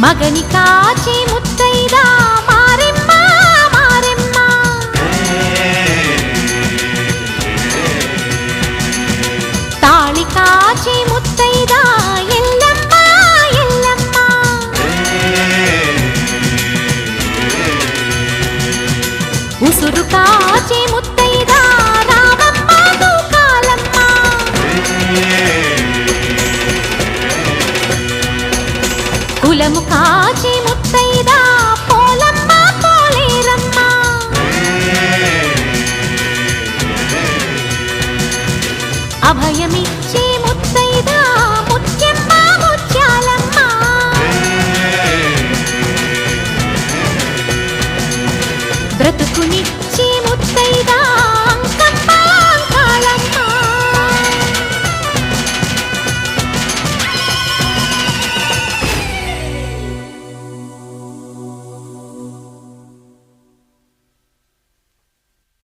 మగని కాచి ముత్తైదా మారెమ్మ మారెమ్మ తాళి కాచి ముత్తైదా ఎల్లమ్మ ఎల్లమ్మ ఉసురు కాచి ముత్తైదా రామమ్మ తూకాలమ్మ కులము కాచి